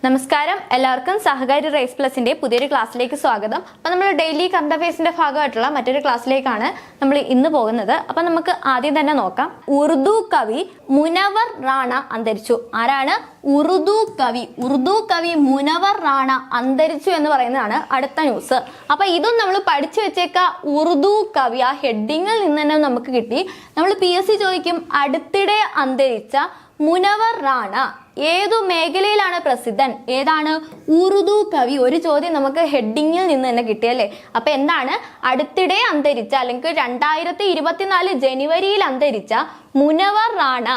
നമസ്കാരം, എല്ലാവർക്കും സഹകാരി റേസ് പ്ലസിന്റെ പുതിയൊരു ക്ലാസ്സിലേക്ക് സ്വാഗതം. അപ്പോൾ നമ്മൾ ഡെയിലി കറണ്ട് അഫയേഴ്സിന്റെ ഭാഗമായിട്ടുള്ള മറ്റൊരു ക്ലാസ്സിലേക്കാണ് നമ്മൾ ഇന്ന് പോകുന്നത്. അപ്പോൾ നമുക്ക് ആദ്യം തന്നെ നോക്കാം. ഉറുദു കവി മുനവർ റാണ അന്തരിച്ചു. ആരാണ്? ഉറുദു കവി മുനവർ റാണ അന്തരിച്ചു എന്ന് പറയുന്നതാണ് അടുത്ത ന്യൂസ്. അപ്പൊ ഇതും നമ്മൾ പഠിച്ചു വെച്ചേക്ക. ഉറുദു കവി ആ ഹെഡിങ്ങിൽ നിന്ന് തന്നെ നമുക്ക് കിട്ടി. നമ്മൾ PSC ചോദിക്കും, അടുത്തിടെ അന്തരിച്ച മുനവർ റാണ ഏതു മേഖലയിലാണ് പ്രസിദ്ധൻ? ഏതാണ്? ഉറുദു കവി. ഒരു ചോദ്യം നമുക്ക് ഹെഡിങ്ങിൽ നിന്ന് തന്നെ കിട്ടിയല്ലേ. അപ്പൊ എന്താണ്? അടുത്തിടെ അന്തരിച്ച അല്ലെങ്കിൽ 2024 ജനുവരിയിൽ അന്തരിച്ച മുനവർ റാണ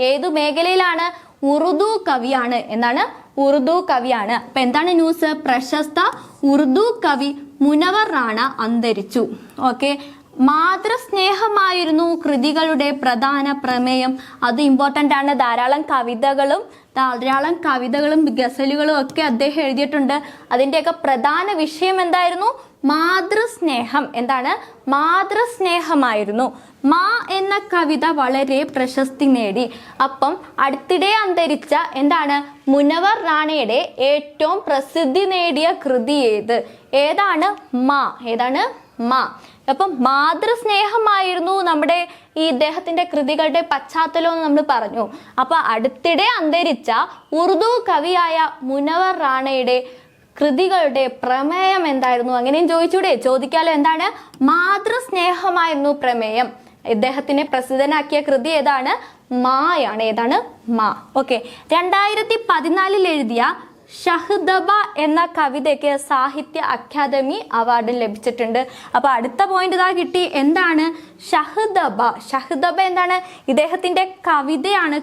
ഏതു മേഖലയിലാണ്? ഉറുദു കവിയാണ്. എന്താണ്? ഉറുദു കവിയാണ്. അപ്പൊ എന്താണ് ന്യൂസ്? പ്രശസ്ത ഉറുദു കവി മുനവർ റാണ അന്തരിച്ചു. ഓക്കെ. മാതൃസ്നേഹമായിരുന്നു കൃതികളുടെ പ്രധാന പ്രമേയം. അത് ഇമ്പോർട്ടൻ്റ് ആണ്. ധാരാളം കവിതകളും ഗസലുകളും ഒക്കെ അദ്ദേഹം എഴുതിയിട്ടുണ്ട്. അതിൻ്റെയൊക്കെ പ്രധാന വിഷയം എന്തായിരുന്നു? മാതൃസ്നേഹം. എന്താണ്? മാതൃസ്നേഹമായിരുന്നു. മാ എന്ന കവിത വളരെ പ്രശസ്തി നേടി. അപ്പം അടുത്തിടെ അന്തരിച്ച എന്താണ്? മുനവർ റാണയുടെ ഏറ്റവും പ്രസിദ്ധി നേടിയ കൃതി ഏതാണ്? മാ. ഏതാണ്? മാ. അപ്പം മാതൃസ്നേഹമായിരുന്നു നമ്മുടെ ഈ ഇദ്ദേഹത്തിന്റെ കൃതികളുടെ പശ്ചാത്തലം എന്ന് നമ്മൾ പറഞ്ഞു. അപ്പൊ അടുത്തിടെ അന്തരിച്ച ഉറുദു കവിയായ മുനവർ റാണയുടെ കൃതികളുടെ പ്രമേയം എന്തായിരുന്നു? അങ്ങനെയും ചോദിക്കാലോ. എന്താണ്? മാതൃസ്നേഹമായിരുന്നു പ്രമേയം. ഇദ്ദേഹത്തിനെ പ്രസിദ്ധനാക്കിയ കൃതി ഏതാണ്? മായാണ്. ഏതാണ്? മാ. ഓക്കെ. 2014 എഴുതിയ ഷഹ്ദബ എന്ന കവിതയ്ക്ക് സാഹിത്യ അക്കാദമി അവാർഡ് ലഭിച്ചിട്ടുണ്ട്. അപ്പൊ അടുത്ത പോയിന്റ് ഇതാ കിട്ടി. എന്താണ്? ഷഹ്ദബ എന്താണ്? ഇദ്ദേഹത്തിന്റെ കവിതയാണ്.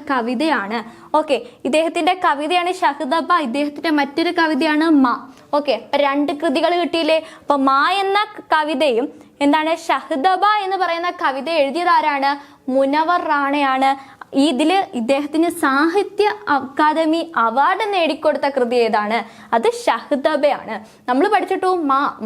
ഓക്കെ. ഇദ്ദേഹത്തിന്റെ കവിതയാണ് ഷഹ്ദബ. ഇദ്ദേഹത്തിന്റെ മറ്റൊരു കവിതയാണ് മാ. ഓക്കെ. അപ്പൊ 2 കൃതികൾ കിട്ടിയില്ലേ. അപ്പൊ മാ എന്ന കവിതയും എന്താണ്? ഷഹ്ദബ എന്ന് പറയുന്ന കവിത എഴുതിയത് ആരാണ്? മുനവർ റാണയാണ്. ഇതില് ഇദ്ദേഹത്തിന് സാഹിത്യ അക്കാദമി അവാർഡ് നേടിക്കൊടുത്ത കൃതി ഏതാണ്? അത് ഷഹ്ദബയാണ്. നമ്മൾ പഠിച്ചിട്ടു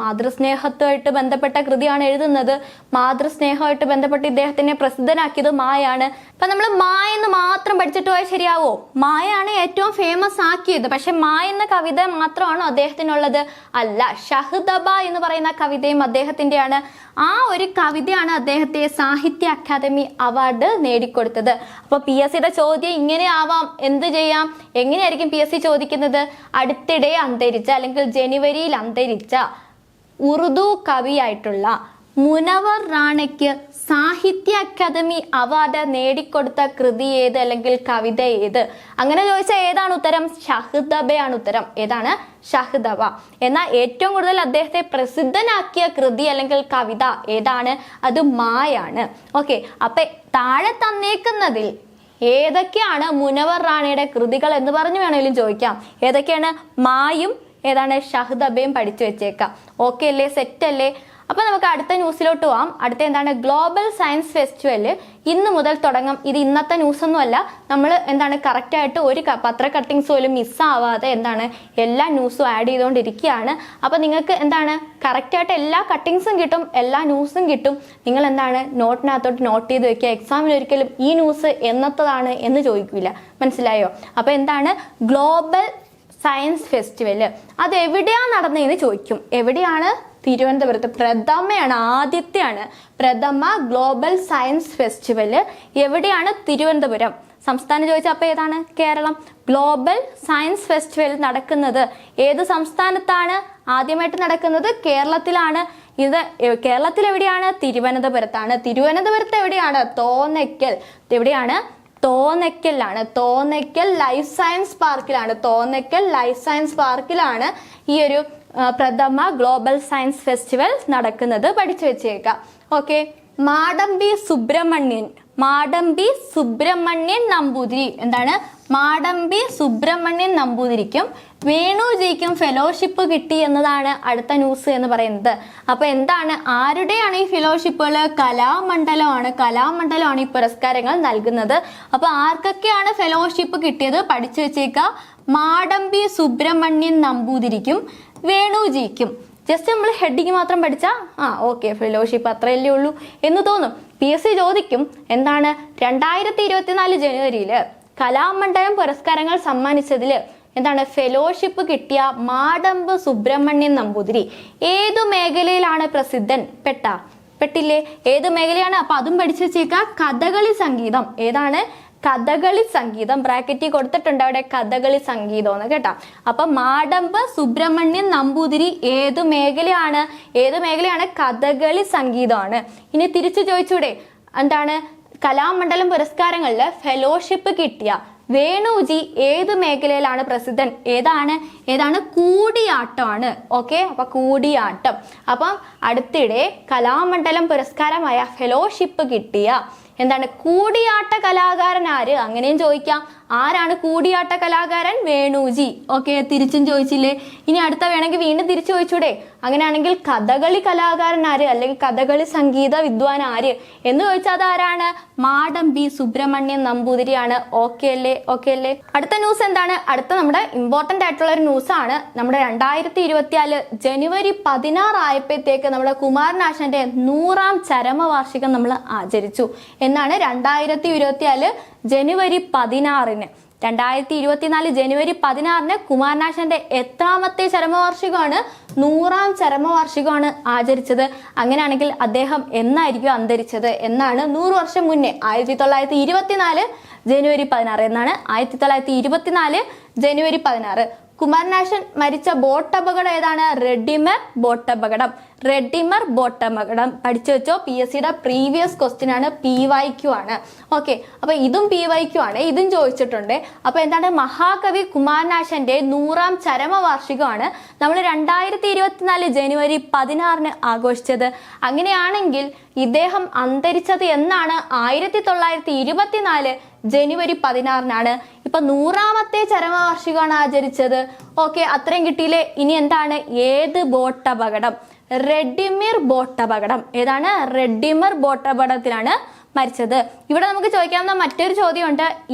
മാതൃസ്നേഹത്തുമായിട്ട് ബന്ധപ്പെട്ട കൃതിയാണ് എഴുതുന്നത്. മാതൃസ്നേഹമായിട്ട് ബന്ധപ്പെട്ട് ഇദ്ദേഹത്തിനെ പ്രസിദ്ധനാക്കിയത് മായാണ്. അപ്പൊ നമ്മൾ മാ എന്ന് മാത്രം പഠിച്ചിട്ട് പോയാൽ ശരിയാവോ? മായാണ് ഏറ്റവും ഫേമസ് ആക്കിയത്. പക്ഷെ മാ എന്ന കവിത മാത്രമാണോ അദ്ദേഹത്തിനുള്ളത്? അല്ല. ഷഹ്ദബ എന്ന് പറയുന്ന കവിതയും അദ്ദേഹത്തിന്റെയാണ്. ആ ഒരു കവിതയാണ് അദ്ദേഹത്തെ സാഹിത്യ അക്കാദമി അവാർഡ് നേടിക്കൊടുത്തത്. അപ്പൊ PSCയുടെ ചോദ്യം ഇങ്ങനെ ആവാം. എന്ത് ചെയ്യാം? എങ്ങനെയായിരിക്കും PSC ചോദിക്കുന്നത്? അടുത്തിടെ അന്തരിച്ച അല്ലെങ്കിൽ ജനുവരിയിൽ അന്തരിച്ച ഉറുദു കവിയായിട്ടുള്ള മുനവർ റാണയ്ക്ക് സാഹിത്യ അക്കാദമി അവാർഡ് നേടിക്കൊടുത്ത കൃതി ഏത് അല്ലെങ്കിൽ കവിത ഏത്? അങ്ങനെ ചോദിച്ചാൽ ഏതാണ് ഉത്തരം? ഷഹ്ദബയാണ് ഉത്തരം. ഏതാണ്? ഷഹ്ദബ. എന്നാൽ ഏറ്റവും കൂടുതൽ അദ്ദേഹത്തെ പ്രസിദ്ധനാക്കിയ കൃതി അല്ലെങ്കിൽ കവിത ഏതാണ്? അത് മായാണ്. ഓക്കെ. അപ്പൊ താഴെ തന്നേക്കുന്നതിൽ ഏതൊക്കെയാണ് മുനവർ റാണയുടെ കൃതികൾ എന്ന് പറഞ്ഞു വേണമെങ്കിലും ചോദിക്കാം. ഏതൊക്കെയാണ്? മായും ഏതാണ്? ഷഹ്ദബയും പഠിച്ചു വെച്ചേക്കാം. ഓക്കെ അല്ലേ? സെറ്റ് അല്ലേ? അപ്പൊ നമുക്ക് അടുത്ത ന്യൂസിലോട്ട് പോവാം. അടുത്ത എന്താണ്? ഗ്ലോബൽ സയൻസ് ഫെസ്റ്റിവൽ ഇന്ന് മുതൽ തുടങ്ങും. ഇത് ഇന്നത്തെ ന്യൂസ് ഒന്നും അല്ല. നമ്മൾ എന്താണ് കറക്റ്റ് ആയിട്ട് ഒരു പത്ര കട്ടിങ്സ് പോലും മിസ്സാവാതെ എന്താണ് എല്ലാ ന്യൂസും ആഡ് ചെയ്തുകൊണ്ടിരിക്കുകയാണ്. അപ്പൊ നിങ്ങൾക്ക് എന്താണ് കറക്റ്റ് ആയിട്ട് എല്ലാ കട്ടിങ്സും കിട്ടും, എല്ലാ ന്യൂസും കിട്ടും. നിങ്ങൾ എന്താണ് നോട്ടിനകത്തോട്ട് നോട്ട് ചെയ്ത് വെക്കുക. എക്സാമിൽ ഒരിക്കലും ഈ ന്യൂസ് എന്നത്തതാണ് എന്ന് ചോദിക്കില്ല. മനസ്സിലായോ? അപ്പൊ എന്താണ് ഗ്ലോബൽ സയൻസ് ഫെസ്റ്റിവൽ? അത് എവിടെയാണ് നടന്നതെന്ന് ചോദിക്കും. എവിടെയാണ്? തിരുവനന്തപുരത്ത്. പ്രഥമയാണ്, ആദ്യത്തെയാണ്. പ്രഥമ ഗ്ലോബൽ സയൻസ് ഫെസ്റ്റിവൽ എവിടെയാണ്? തിരുവനന്തപുരം. സംസ്ഥാനം ചോദിച്ചാൽ അപ്പൊ ഏതാണ്? കേരളം. ഗ്ലോബൽ സയൻസ് ഫെസ്റ്റിവൽ നടക്കുന്നത് ഏത് സംസ്ഥാനത്താണ്? ആദ്യമായിട്ട് നടക്കുന്നത് കേരളത്തിലാണ്. ഇത് കേരളത്തിൽ എവിടെയാണ്? തിരുവനന്തപുരത്താണ്. തിരുവനന്തപുരത്ത് എവിടെയാണ്? തോന്നയ്ക്കൽ. എവിടെയാണ്? തോന്നയ്ക്കലാണ്. തോന്നയ്ക്കൽ ലൈഫ് സയൻസ് പാർക്കിലാണ് ഈ ഒരു പ്രഥമ ഗ്ലോബൽ സയൻസ് ഫെസ്റ്റിവൽ നടക്കുന്നത്. പഠിച്ചു വെച്ചേക്കാം. ഓക്കെ. മാടമ്പി സുബ്രഹ്മണ്യൻ നമ്പൂതിരി. എന്താണ്? മാടമ്പി സുബ്രഹ്മണ്യൻ നമ്പൂതിരിക്കും വേണുജിക്കും ഫെലോഷിപ്പ് കിട്ടി എന്നതാണ് അടുത്ത ന്യൂസ് എന്ന് പറയുന്നത്. അപ്പൊ എന്താണ്? ആരുടെയാണ് ഈ ഫെലോഷിപ്പുകൾ? കലാമണ്ഡലമാണ് ഈ പുരസ്കാരങ്ങൾ നൽകുന്നത്. അപ്പൊ ആർക്കൊക്കെയാണ് ഫെലോഷിപ്പ് കിട്ടിയത്? പഠിച്ചു വെച്ചേക്കാം. മാടമ്പി സുബ്രഹ്മണ്യൻ നമ്പൂതിരിക്കും വേണുജിക്കും. ജസ്റ്റ് നമ്മൾ ഹെഡിങ് മാത്രം പഠിച്ചാൽ ഓക്കെ ഫെലോഷിപ്പ് അത്രയല്ലേ ഉള്ളൂ എന്ന് തോന്നും. PSC ചോദിക്കും എന്താണ് 2024 ജനുവരിയിൽ കലാമണ്ഡലം പുരസ്കാരങ്ങൾ സമ്മാനിച്ചതിൽ എന്താണ് ഫെലോഷിപ്പ് കിട്ടിയ മാടമ്പ് സുബ്രഹ്മണ്യൻ നമ്പൂതിരി ഏതു മേഖലയിലാണ് പ്രസിദ്ധൻ? പെട്ടില്ലേ? ഏത് മേഖലയാണ്? അപ്പൊ അതും പഠിച്ചു വെച്ചേക്ക. കഥകളി സംഗീതം. ഏതാണ്? കഥകളി സംഗീതം. ബ്രാക്കറ്റിൽ കൊടുത്തിട്ടുണ്ട് അവിടെ കഥകളി സംഗീതം എന്ന് കേട്ടാ. അപ്പൊ മാടമ്പ് സുബ്രഹ്മണ്യൻ നമ്പൂതിരി ഏത് മേഖലയാണ്? കഥകളി സംഗീതമാണ്. ഇനി തിരിച്ചു ചോദിച്ചൂടെ, എന്താണ് കലാമണ്ഡലം പുരസ്കാരങ്ങളിൽ ഫെലോഷിപ്പ് കിട്ടിയ വേണുജി ഏത് മേഖലയിലാണ് പ്രസിദ്ധൻ? ഏതാണ്? കൂടിയാട്ടമാണ്. ഓക്കെ, അപ്പൊ കൂടിയാട്ടം. അപ്പം അടുത്തിടെ കലാമണ്ഡലം പുരസ്കാരമായ ഫെലോഷിപ്പ് കിട്ടിയ എന്താണ് കൂടിയാട്ട കലാകാരൻ ആര്? അങ്ങനെയും ചോദിക്കാം. ആരാണ് കൂടിയാട്ട കലാകാരൻ? വേണുജി. ഓക്കെ, തിരിച്ചും ചോദിച്ചില്ലേ? ഇനി അടുത്ത വേണമെങ്കിൽ വീണ്ടും തിരിച്ചു ചോദിച്ചൂടെ? അങ്ങനെയാണെങ്കിൽ കഥകളി കലാകാരൻ ആര്, അല്ലെങ്കിൽ കഥകളി സംഗീത വിദ്വാൻ ആര് എന്ന് ചോദിച്ചാൽ അതാരാണ്? മാടമ്പി സുബ്രഹ്മണ്യൻ നമ്പൂതിരിയാണ്. ഓക്കെ അല്ലേ? അടുത്ത ന്യൂസ് എന്താണ്? അടുത്ത നമ്മുടെ ഇമ്പോർട്ടന്റ് ആയിട്ടുള്ള ഒരു ന്യൂസ് ആണ്. നമ്മുടെ 2024 ജനുവരി 16 ആയപ്പോഴത്തേക്ക് നമ്മുടെ കുമാരനാശാന്റെ 100ാം ചരമവാർഷികം നമ്മൾ ആചരിച്ചു. എന്നാണ് 2024 ജനുവരി 16-ന് 2024 ജനുവരി 16-ന് കുമാരനാശാന്റെ എത്രാമത്തെ ചരമവാർഷികമാണ്? 100ാം ചരമവാർഷികമാണ് ആചരിച്ചത്. അങ്ങനെയാണെങ്കിൽ അദ്ദേഹം എന്നായിരിക്കും അന്തരിച്ചത്? എന്നാണ് 100 വർഷം മുന്നേ 1924 ജനുവരി 16 എന്നാണ് 1924 ജനുവരി 16. കുമാരനാശൻ മരിച്ച ബോട്ട് അപകടം ഏതാണ്? റെഡിമർ ബോട്ട് അപകടം. പഠിച്ചു വെച്ചോ. PSCയുടെ പ്രീവിയസ് ക്വസ്റ്റ്യൻ ആണ്, PYQ ആണ്. ഓക്കെ, അപ്പൊ ഇതും PYQ ആണ്, ഇതും ചോദിച്ചിട്ടുണ്ട്. അപ്പൊ എന്താണ്? മഹാകവി കുമാരനാശന്റെ 100ാം ചരമവാർഷികമാണ് നമ്മൾ 2024 ജനുവരി 16-ന് ആഘോഷിച്ചത്. അങ്ങനെയാണെങ്കിൽ ഇദ്ദേഹം അന്തരിച്ചത് എന്നാണ്? 1924 ജനുവരി 16-നാണ്. ഇപ്പൊ 100ാമത്തെ ചരമവാർഷികമാണ് ആചരിച്ചത്. ഓക്കെ, അത്രയും കിട്ടിയില്ലേ? ഇനി എന്താണ്? ഏത് ബോട്ട് അപകടം? റെഡിമിർ ബോട്ട് അപകടം. ഏതാണ്? റെഡിമിർ ബോട്ട് അപകടത്തിലാണ് മരിച്ചത്. ഇവിടെ നമുക്ക് ചോദിക്കാവുന്ന മറ്റൊരു ചോദ്യമുണ്ട്.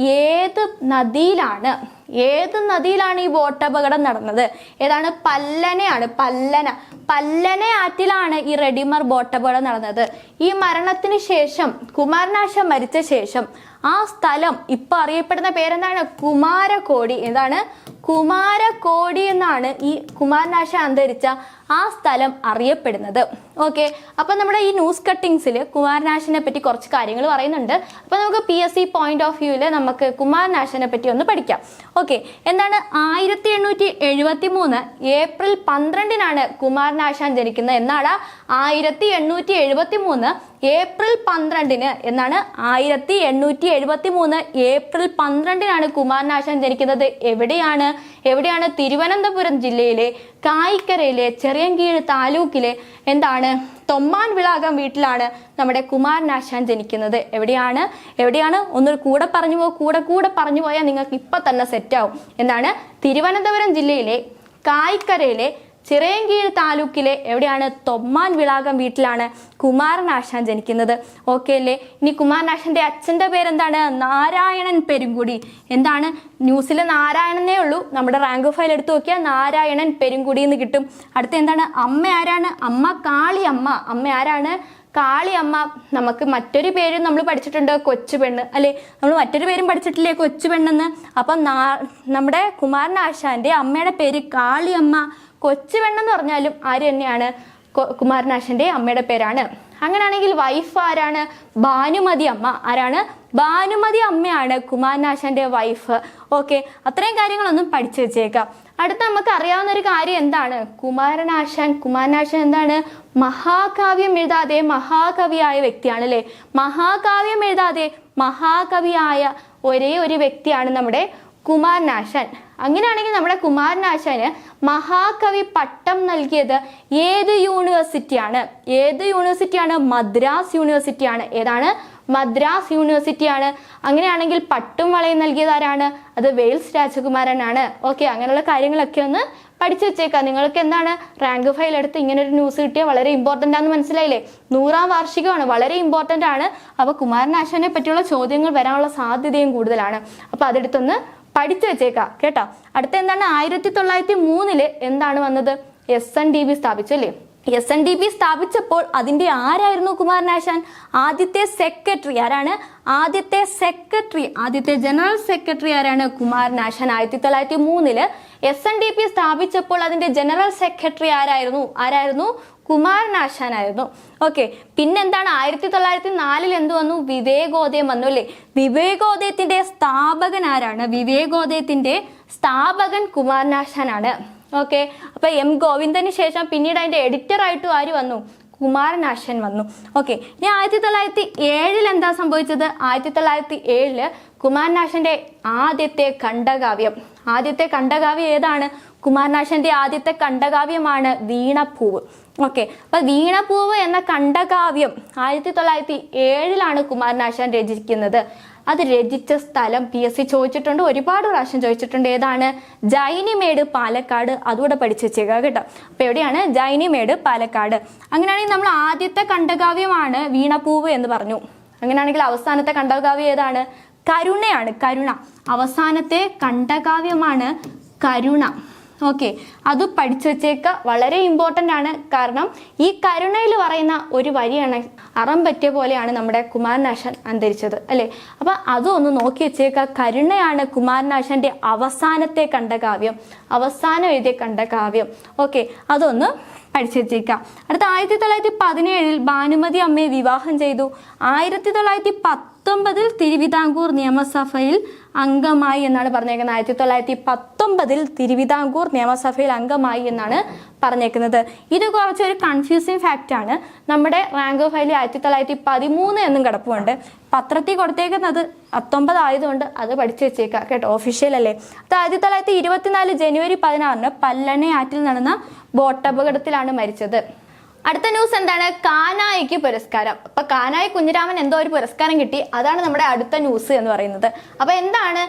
ഏത് നദിയിലാണ് ഈ ബോട്ട് അപകടം നടന്നത്? ഏതാണ്? പല്ലനയാണ്. പല്ലന ആറ്റിലാണ് ഈ റെഡിമർ ബോട്ട് അപകടം നടന്നത്. ഈ മരണത്തിന് ശേഷം, കുമാരനാശൻ മരിച്ച ശേഷം ആ സ്ഥലം ഇപ്പൊ അറിയപ്പെടുന്ന പേരെന്താണ്? കുമാരകോടി. എന്താണ്? കുമാരകോടി എന്നാണ് ഈ കുമാരനാശൻ അന്തരിച്ച ആ സ്ഥലം അറിയപ്പെടുന്നത്. ഓക്കെ, അപ്പൊ നമ്മുടെ ഈ ന്യൂസ് കട്ടിങ്സിൽ കുമാരനാശനെ പറ്റി കുറച്ച് കാര്യങ്ങൾ പറയുന്നുണ്ട്. അപ്പൊ നമുക്ക് PSC പോയിന്റ് ഓഫ് വ്യൂവിൽ നമുക്ക് കുമാരനാശനെ പറ്റി ഒന്ന് പഠിക്കാം. ഓക്കെ, എന്താണ്? 1873 ഏപ്രിൽ 12-നാണ് കുമാരനാശാൻ ജനിക്കുന്നത്. എന്നാണ്? 1873 ഏപ്രിൽ 12-ന് എന്നാണ്? 1873 ഏപ്രിൽ 12-നാണ് കുമാരനാശാൻ ജനിക്കുന്നത്. എവിടെയാണ്? തിരുവനന്തപുരം ജില്ലയിലെ കായിക്കരയിലെ ചെറിയൻകീഴ് താലൂക്കിലെ എന്താണ്? തൊമ്മാൻ വിളാകം വീട്ടിലാണ് നമ്മുടെ കുമാരനാശാൻ ജനിക്കുന്നത്. എവിടെയാണ്? ഒന്ന് കൂടെ പറഞ്ഞു പോയാൽ നിങ്ങൾക്ക് ഇപ്പൊ തന്നെ സെറ്റ് ആവും. എന്താണ്? തിരുവനന്തപുരം ജില്ലയിലെ കായിക്കരയിലെ ചിറയൻകീഴ് താലൂക്കിലെ എവിടെയാണ്? തൊമ്മാൻ വിളാകം വീട്ടിലാണ് കുമാരനാശാൻ ജനിക്കുന്നത്. ഓക്കെ അല്ലേ? ഇനി കുമാരനാശാന്റെ അച്ഛന്റെ പേരെന്താണ്? നാരായണൻ പെരുങ്കുടി. എന്താണ്? ന്യൂസിൽ നാരായണനേ ഉള്ളൂ. നമ്മുടെ റാങ്ക് ഫയൽ എടുത്തു നോക്കിയാൽ നാരായണൻ പെരുങ്കുടി എന്ന് കിട്ടും. അടുത്ത എന്താണ്? അമ്മ ആരാണ്? അമ്മ കാളിയമ്മ. അമ്മ ആരാണ്? കാളിയമ്മ. നമുക്ക് മറ്റൊരു പേരും നമ്മൾ പഠിച്ചിട്ടുണ്ട്, കൊച്ചുപെണ്ണ് അല്ലെ? നമ്മൾ മറ്റൊരു പേരും പഠിച്ചിട്ടില്ലേ, കൊച്ചുപെണ്ണെന്ന്. അപ്പം നമ്മുടെ കുമാരനാശാന്റെ അമ്മയുടെ പേര് കാളിയമ്മ. കൊച്ചുപെണ്ണെന്ന് പറഞ്ഞാലും ആര് തന്നെയാണ്? കുമാരനാശന്റെ അമ്മയുടെ പേരാണ്. അങ്ങനെയാണെങ്കിൽ വൈഫ് ആരാണ്? ഭാനുമതി അമ്മ. ആരാണ്? ഭാനുമതി അമ്മയാണ് കുമാരനാശാന്റെ വൈഫ്. ഓക്കെ, അത്രയും കാര്യങ്ങളൊന്നും പഠിച്ചു വെച്ചേക്കാം. അടുത്ത നമുക്ക് അറിയാവുന്ന ഒരു കാര്യം എന്താണ്? കുമാരനാശാൻ എന്താണ്? മഹാകാവ്യം എഴുതാതെ മഹാകവിയായ വ്യക്തിയാണ് അല്ലെ? മഹാകാവ്യം എഴുതാതെ മഹാകവിയായ ഒരേ ഒരു വ്യക്തിയാണ് നമ്മുടെ കുമാരനാശാൻ. അങ്ങനെയാണെങ്കിൽ നമ്മുടെ കുമാരനാശാന് മഹാകവി പട്ടം നൽകിയത് ഏത് യൂണിവേഴ്സിറ്റിയാണ്? മദ്രാസ് യൂണിവേഴ്സിറ്റിയാണ്. ഏതാണ്? മദ്രാസ് യൂണിവേഴ്സിറ്റിയാണ്. അങ്ങനെയാണെങ്കിൽ പട്ടും വളയും നൽകിയത് ആരാണ്? അത് വെയിൽസ് രാജകുമാരനാണ്. ഓക്കെ, അങ്ങനെയുള്ള കാര്യങ്ങളൊക്കെ ഒന്ന് പഠിച്ചു വെച്ചേക്കാം. നിങ്ങൾക്ക് എന്താണ്? റാങ്ക് ഫയൽ എടുത്ത് ഇങ്ങനെ ഒരു ന്യൂസ് കിട്ടിയാൽ വളരെ ഇമ്പോർട്ടൻ്റ് ആണെന്ന് മനസ്സിലായില്ലേ? 100ാം വാർഷികമാണ്, വളരെ ഇമ്പോർട്ടൻ്റ് ആണ്. അപ്പോൾ കുമാരനാശാനെ പറ്റിയുള്ള ചോദ്യങ്ങൾ വരാനുള്ള സാധ്യതയും കൂടുതലാണ്. അപ്പോൾ അതെടുത്തൊന്ന് പഠിച്ചു വെച്ചേക്കാം കേട്ടോ. അടുത്ത എന്താണ്? 1903 എന്താണ് വന്നത്? SNDB സ്ഥാപിച്ചു അല്ലേ? SNDP സ്ഥാപിച്ചപ്പോൾ അതിൻ്റെ ആരായിരുന്നു കുമാരനാശാൻ? ആദ്യത്തെ സെക്രട്ടറി ആരാണ്? ആദ്യത്തെ ജനറൽ സെക്രട്ടറി ആരാണ്? കുമാരനാശാൻ. 1903 SNDP സ്ഥാപിച്ചപ്പോൾ അതിന്റെ ജനറൽ സെക്രട്ടറി ആരായിരുന്നു? കുമാരനാശാൻ ആയിരുന്നു. ഓക്കെ, പിന്നെന്താണ് 1904 എന്ത് വന്നു? വിവേകോദയം വന്നു അല്ലേ? വിവേകോദയത്തിന്റെ സ്ഥാപകൻ ആരാണ്? വിവേകോദയത്തിന്റെ സ്ഥാപകൻ കുമാരനാശാനാണ്. ഓക്കെ, അപ്പൊ M ഗോവിന്ദന് ശേഷം പിന്നീട് അതിന്റെ എഡിറ്റർ ആയിട്ടും ആര് വന്നു? കുമാരനാശാൻ വന്നു. ഓക്കെ, ഇനി 1907 എന്താ സംഭവിച്ചത്? 1907 കുമാരനാശാന്റെ ആദ്യത്തെ ഖണ്ഡകാവ്യം ഏതാണ്? കുമാരനാശാന്റെ ആദ്യത്തെ ഖണ്ഡകാവ്യമാണ് വീണപ്പൂവ്. ഓക്കെ, അപ്പൊ വീണപ്പൂവ് എന്ന ഖണ്ഡകാവ്യം 1907 കുമാരനാശാൻ രചിക്കുന്നത്. അത് രചിച്ച സ്ഥലം PSC ചോദിച്ചിട്ടുണ്ട്, ഒരുപാട് പ്രാവശ്യം ചോദിച്ചിട്ടുണ്ട്. ഏതാണ്? ജൈനിമേട്, പാലക്കാട്. അതുകൂടെ പഠിച്ചു വെച്ചേക്കുക കേട്ടോ. അപ്പൊ എവിടെയാണ്? ജൈനിമേട്, പാലക്കാട്. അങ്ങനെയാണെങ്കിൽ നമ്മൾ ആദ്യത്തെ ഖണ്ഡകാവ്യമാണ് വീണപ്പൂവ് എന്ന് പറഞ്ഞു. അങ്ങനെയാണെങ്കിൽ അവസാനത്തെ ഖണ്ഡകാവ്യം ഏതാണ്? കരുണയാണ്. അവസാനത്തെ ഖണ്ഡകാവ്യമാണ് കരുണ. ഓക്കെ, അത് പഠിച്ചു വെച്ചേക്ക, വളരെ ഇമ്പോർട്ടൻ്റ് ആണ്. കാരണം ഈ കരുണയിൽ പറയുന്ന ഒരു വരിയാണ് അറം പറ്റിയ പോലെയാണ് നമ്മുടെ കുമാരനാശാൻ അന്തരിച്ചത് അല്ലേ? അപ്പം അതൊന്ന് നോക്കി വെച്ചേക്ക. കരുണയാണ് കുമാരനാശാന്റെ അവസാനത്തെ ഖണ്ഡകാവ്യം, അവസാനം എഴുതിയ ഖണ്ഡകാവ്യം. ഓക്കെ, അതൊന്ന് പഠിച്ചു വെച്ചേക്കാം. അടുത്ത 1917 ഭാനുമതി അമ്മയെ വിവാഹം ചെയ്തു. 1919 തിരുവിതാംകൂർ നിയമസഭയിൽ അംഗമായി എന്നാണ് പറഞ്ഞേക്കുന്നത്. 1919 തിരുവിതാംകൂർ നിയമസഭയിൽ അംഗമായി എന്നാണ് പറഞ്ഞേക്കുന്നത്. ഇത് കുറച്ചൊരു കൺഫ്യൂസിങ് ഫാക്റ്റ് ആണ്. നമ്മുടെ റാങ്ക് ഫയലിൽ 1913 എന്നും കിടപ്പുണ്ട്. പത്രത്തിൽ കൊടുത്തേക്കുന്നത് 19 ആയതുകൊണ്ട് അത് പഠിച്ചു വെച്ചേക്കാം കേട്ടോ, ഒഫീഷ്യൽ അല്ലേ. അത് 1924 ജനുവരി 16 പല്ലണയാറ്റിൽ നടന്ന ബോട്ടപകടത്തിലാണ് മരിച്ചത്. അടുത്ത ന്യൂസ് എന്താണ്? കാനായിക്ക് പുരസ്കാരം. അപ്പൊ കാനായി കുഞ്ഞിരാമൻ എന്തോ ഒരു പുരസ്കാരം കിട്ടി, അതാണ് നമ്മുടെ അടുത്ത ന്യൂസ് എന്ന് പറയുന്നത്. അപ്പൊ എന്താണ്?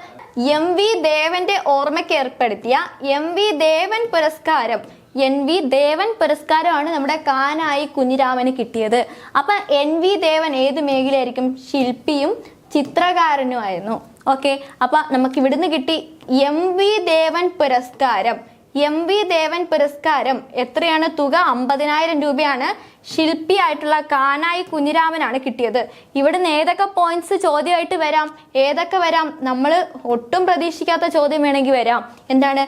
MV ദേവന്റെ ഓർമ്മയ്ക്ക് ഏർപ്പെടുത്തിയ MV ദേവൻ പുരസ്കാരം, NV ദേവൻ പുരസ്കാരമാണ് നമ്മുടെ കാനായി കുഞ്ഞിരാമന് കിട്ടിയത്. അപ്പൊ NV ദേവൻ ഏത് മേഖലയായിരിക്കും? ശില്പിയും ചിത്രകാരനുമായിരുന്നു. ഓക്കെ, അപ്പൊ നമുക്ക് ഇവിടുന്ന് കിട്ടി MV ദേവൻ പുരസ്കാരം. MV ദേവൻ പുരസ്കാരം എത്രയാണ്? തുക 50,000 രൂപയാണ്. ശില്പിയായിട്ടുള്ള കാനായി കുഞ്ഞിരാമനാണ് കിട്ടിയത്. ഇവിടുന്ന് ഏതൊക്കെ പോയിന്റ്സ് ചോദ്യമായിട്ട് വരാം? നമ്മൾ ഒട്ടും പ്രതീക്ഷിക്കാത്ത ചോദ്യം വേണമെങ്കിൽ വരാം. എന്താണ്?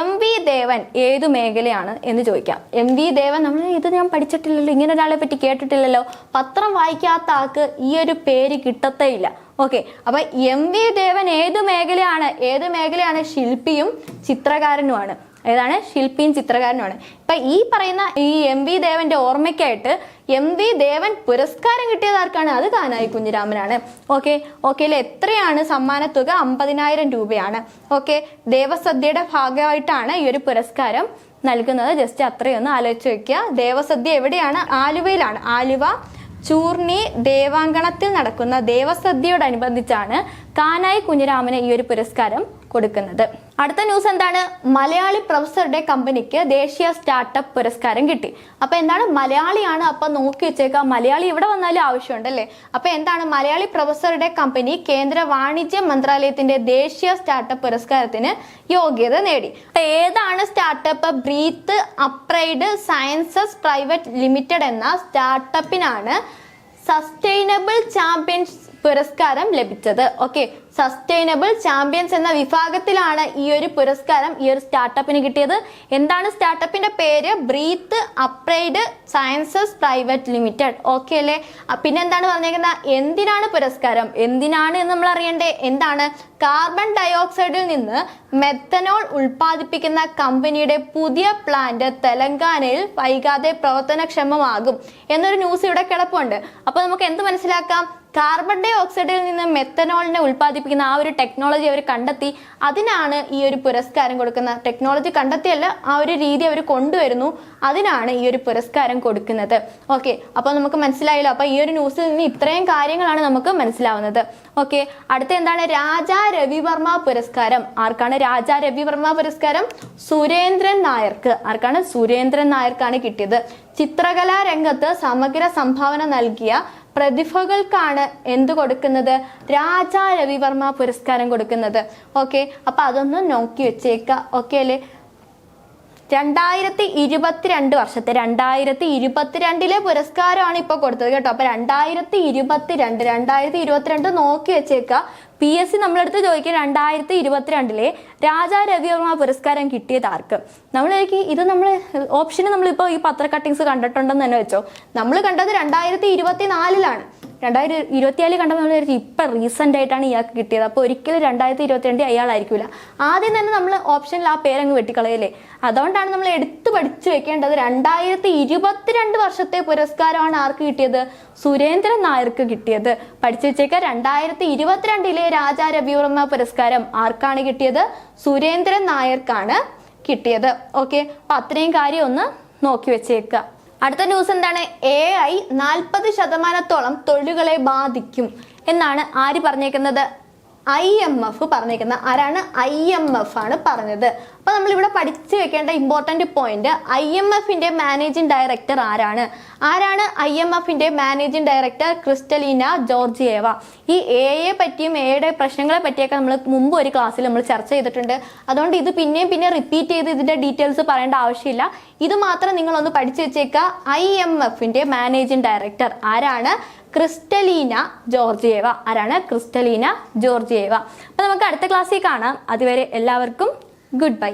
MV ദേവൻ ഏതു മേഖലയാണ് എന്ന് ചോദിക്കാം. MV ദേവൻ ഇത് ഞാൻ പഠിച്ചിട്ടില്ലല്ലോ, ഇങ്ങനെ ഒരാളെ പറ്റി കേട്ടിട്ടില്ലല്ലോ. പത്രം വായിക്കാത്ത ആൾക്ക് ഈ ഒരു പേര് കിട്ടത്തേ ഇല്ല. ഓക്കെ, അപ്പൊ MV ദേവൻ ഏതു മേഖലയാണ്? ശില്പിയും ചിത്രകാരനുമാണ്. ഏതാണ്? ശില്പിയും ചിത്രകാരനുമാണ്. ഇപ്പൊ ഈ പറയുന്ന ഈ MV ദേവന്റെ ഓർമ്മയ്ക്കായിട്ട് MV ദേവൻ പുരസ്കാരം കിട്ടിയത് ആർക്കാണ്? അത് കാനായി കുഞ്ഞിരാമനാണ്. ഓക്കെ, എത്രയാണ് സമ്മാനത്തുക? 50,000 രൂപയാണ്. ഓക്കെ, ദേവസദ്യയുടെ ഭാഗമായിട്ടാണ് ഈ ഒരു പുരസ്കാരം നൽകുന്നത്. ജസ്റ്റ് അത്രയൊന്ന് ആലോചിച്ച് വെക്കുക. ദേവസദ്യ എവിടെയാണ്? ആലുവയിലാണ്. ആലുവ ചൂർണി ദേവാങ്കണത്തിൽ നടക്കുന്ന ദേവസദ്യയോടനുബന്ധിച്ചാണ് കാനായി കുഞ്ഞിരാമന് ഈ ഒരു പുരസ്കാരം കൊടുക്കുന്നത്. അടുത്ത ന്യൂസ് എന്താണ്? മലയാളി പ്രൊഫസറുടെ കമ്പനിക്ക് ദേശീയ സ്റ്റാർട്ടപ്പ് പുരസ്കാരം കിട്ടി. അപ്പൊ എന്താണ്? മലയാളിയാണ്. അപ്പൊ നോക്കി വെച്ചേക്കാം, മലയാളി ഇവിടെ വന്നാലും ആവശ്യമുണ്ടല്ലേ. അപ്പൊ എന്താണ്? മലയാളി പ്രൊഫസറുടെ കമ്പനി കേന്ദ്ര വാണിജ്യ മന്ത്രാലയത്തിന്റെ ദേശീയ സ്റ്റാർട്ടപ്പ് പുരസ്കാരത്തിന് യോഗ്യത നേടി. ഏതാണ് startup? Breath applied sciences private limited എന്ന സ്റ്റാർട്ടപ്പിനാണ് സസ്റ്റൈനബിൾ ചാമ്പ്യൻസ് പുരസ്കാരം ലഭിച്ചത്. ഓക്കെ, സസ്റ്റൈനബിൾ ചാമ്പ്യൻസ് എന്ന വിഭാഗത്തിലാണ് ഈ ഒരു പുരസ്കാരം ഈ ഒരു സ്റ്റാർട്ടപ്പിന് കിട്ടിയത്. എന്താണ് സ്റ്റാർട്ടപ്പിന്റെ പേര്? Breath applied sciences private limited. Okay അല്ലേ? പിന്നെ എന്താണ് പറഞ്ഞേക്കുന്നത്? എന്തിനാണ് പുരസ്കാരം? എന്തിനാണ് എന്ന് നമ്മൾ അറിയണ്ടേ. എന്താണ്? കാർബൺ ഡയോക്സൈഡിൽ നിന്ന് മെത്തനോൾ ഉൽപ്പാദിപ്പിക്കുന്ന കമ്പനിയുടെ പുതിയ പ്ലാന്റ് തെലങ്കാനയിൽ വൈകാതെ പ്രവർത്തനക്ഷമമാകും എന്നൊരു ന്യൂസ് ഇവിടെ കിടപ്പുണ്ട്. അപ്പൊ നമുക്ക് എന്ത് മനസ്സിലാക്കാം? കാർബൺ ഡൈ ഓക്സൈഡിൽ നിന്ന് മെത്തനോളിനെ ഉൽപ്പാദിപ്പിക്കുന്ന ആ ഒരു ടെക്നോളജി അവർ കണ്ടെത്തി. അതിനാണ് ഈ ഒരു പുരസ്കാരം കൊടുക്കുന്നത്. ടെക്നോളജി കണ്ടെത്തിയല്ല, ആ ഒരു രീതി അവർ കൊണ്ടുവരുന്നു. അതിനാണ് ഈ ഒരു പുരസ്കാരം കൊടുക്കുന്നത്. ഓക്കെ, അപ്പൊ നമുക്ക് മനസ്സിലായല്ലോ. അപ്പൊ ഈ ഒരു ന്യൂസിൽ നിന്ന് ഇത്രയും കാര്യങ്ങളാണ് നമുക്ക് മനസ്സിലാവുന്നത്. ഓക്കെ, അടുത്ത എന്താണ്? രാജാ രവിവർമ്മ പുരസ്കാരം. ആർക്കാണ് രാജാ രവിവർമ്മ പുരസ്കാരം? സുരേന്ദ്രൻ നായർക്ക്. ആർക്കാണ്? സുരേന്ദ്രൻ നായർക്കാണ് കിട്ടിയത്. ചിത്രകലാ രംഗത്ത് സമഗ്ര സംഭാവന നൽകിയ പ്രതിഭകൾക്കാണ് എന്ത് കൊടുക്കുന്നത്? രാജാ രവിവർമ്മ പുരസ്കാരം കൊടുക്കുന്നത്. ഓക്കെ, അപ്പൊ അതൊന്ന് നോക്കി വെച്ചേക്ക. ഓക്കെ അല്ലേ? 2022 വർഷത്തെ 2022 പുരസ്കാരമാണ് ഇപ്പോൾ കൊടുത്തത് കേട്ടോ. അപ്പൊ 2022 നോക്കി വെച്ചേക്കുക. PSC നമ്മളെടുത്ത് ചോദിക്കുക 2022 രാജാ രവിവർമ്മ പുരസ്കാരം കിട്ടിയത് ആർക്ക്. നമ്മളേക്ക് ഇത് നമ്മൾ ഓപ്ഷന് നമ്മളിപ്പോൾ ഈ പത്ര കട്ടിങ്സ് കണ്ടിട്ടുണ്ടെന്ന് തന്നെ വെച്ചോ. നമ്മൾ കണ്ടത് 2024 2024 കണ്ടപ്പോൾ നമ്മൾ ഇപ്പൊ റീസെന്റ് ആയിട്ടാണ് ഇയാൾക്ക് കിട്ടിയത്. അപ്പോൾ ഒരിക്കലും 2022 അയാളായിരിക്കില്ല. ആദ്യം തന്നെ നമ്മൾ ഓപ്ഷനിൽ ആ പേരങ്ങ് വെട്ടിക്കളയല്ലേ. അതുകൊണ്ടാണ് നമ്മൾ എടുത്തു പഠിച്ചു വെക്കേണ്ടത്. 2022 വർഷത്തെ പുരസ്കാരമാണ് ആർക്ക് കിട്ടിയത്? സുരേന്ദ്രൻ നായർക്ക് കിട്ടിയത്. പഠിച്ചു വെച്ചേക്ക. 2022 രാജാ രവിവർമ്മ പുരസ്കാരം ആർക്കാണ് കിട്ടിയത്? സുരേന്ദ്രൻ നായർക്കാണ് കിട്ടിയത്. ഓക്കെ, അപ്പൊ അത്രയും കാര്യം ഒന്ന് നോക്കി വെച്ചേക്കുക. അടുത്ത ന്യൂസ് എന്താണ്? AI 40% തൊഴിലുകളെ ബാധിക്കും എന്നാണ് ആര് പറഞ്ഞേക്കുന്നത്? IMF പറഞ്ഞേക്കുന്നത്. ആരാണ്? IMF ആണ് പറഞ്ഞത്. അപ്പൊ നമ്മളിവിടെ പഠിച്ചു വെക്കേണ്ട ഇമ്പോർട്ടന്റ് പോയിന്റ്, IMFന്റെ മാനേജിംഗ് ഡയറക്ടർ ആരാണ്? IMFന്റെ മാനേജിംഗ് ഡയറക്ടർ? Kristalina Georgieva. ഈ എയെ പറ്റിയും എയുടെ പ്രശ്നങ്ങളെ പറ്റിയൊക്കെ നമ്മൾ മുമ്പ് ഒരു ക്ലാസ്സിൽ നമ്മൾ ചർച്ച ചെയ്തിട്ടുണ്ട്. അതുകൊണ്ട് ഇത് പിന്നെയും റിപ്പീറ്റ് ചെയ്ത് ഇതിന്റെ ഡീറ്റെയിൽസ് പറയേണ്ട ആവശ്യമില്ല. ഇത് മാത്രം നിങ്ങളൊന്ന് പഠിച്ചു വെച്ചേക്കുക. IMFന്റെ മാനേജിംഗ് ഡയറക്ടർ ആരാണ്? Kristalina Georgieva. ആരാണ്? Kristalina Georgieva. അപ്പൊ നമുക്ക് അടുത്ത ക്ലാസ്സിൽ കാണാം. അതുവരെ എല്ലാവർക്കും ഗുഡ് ബൈ.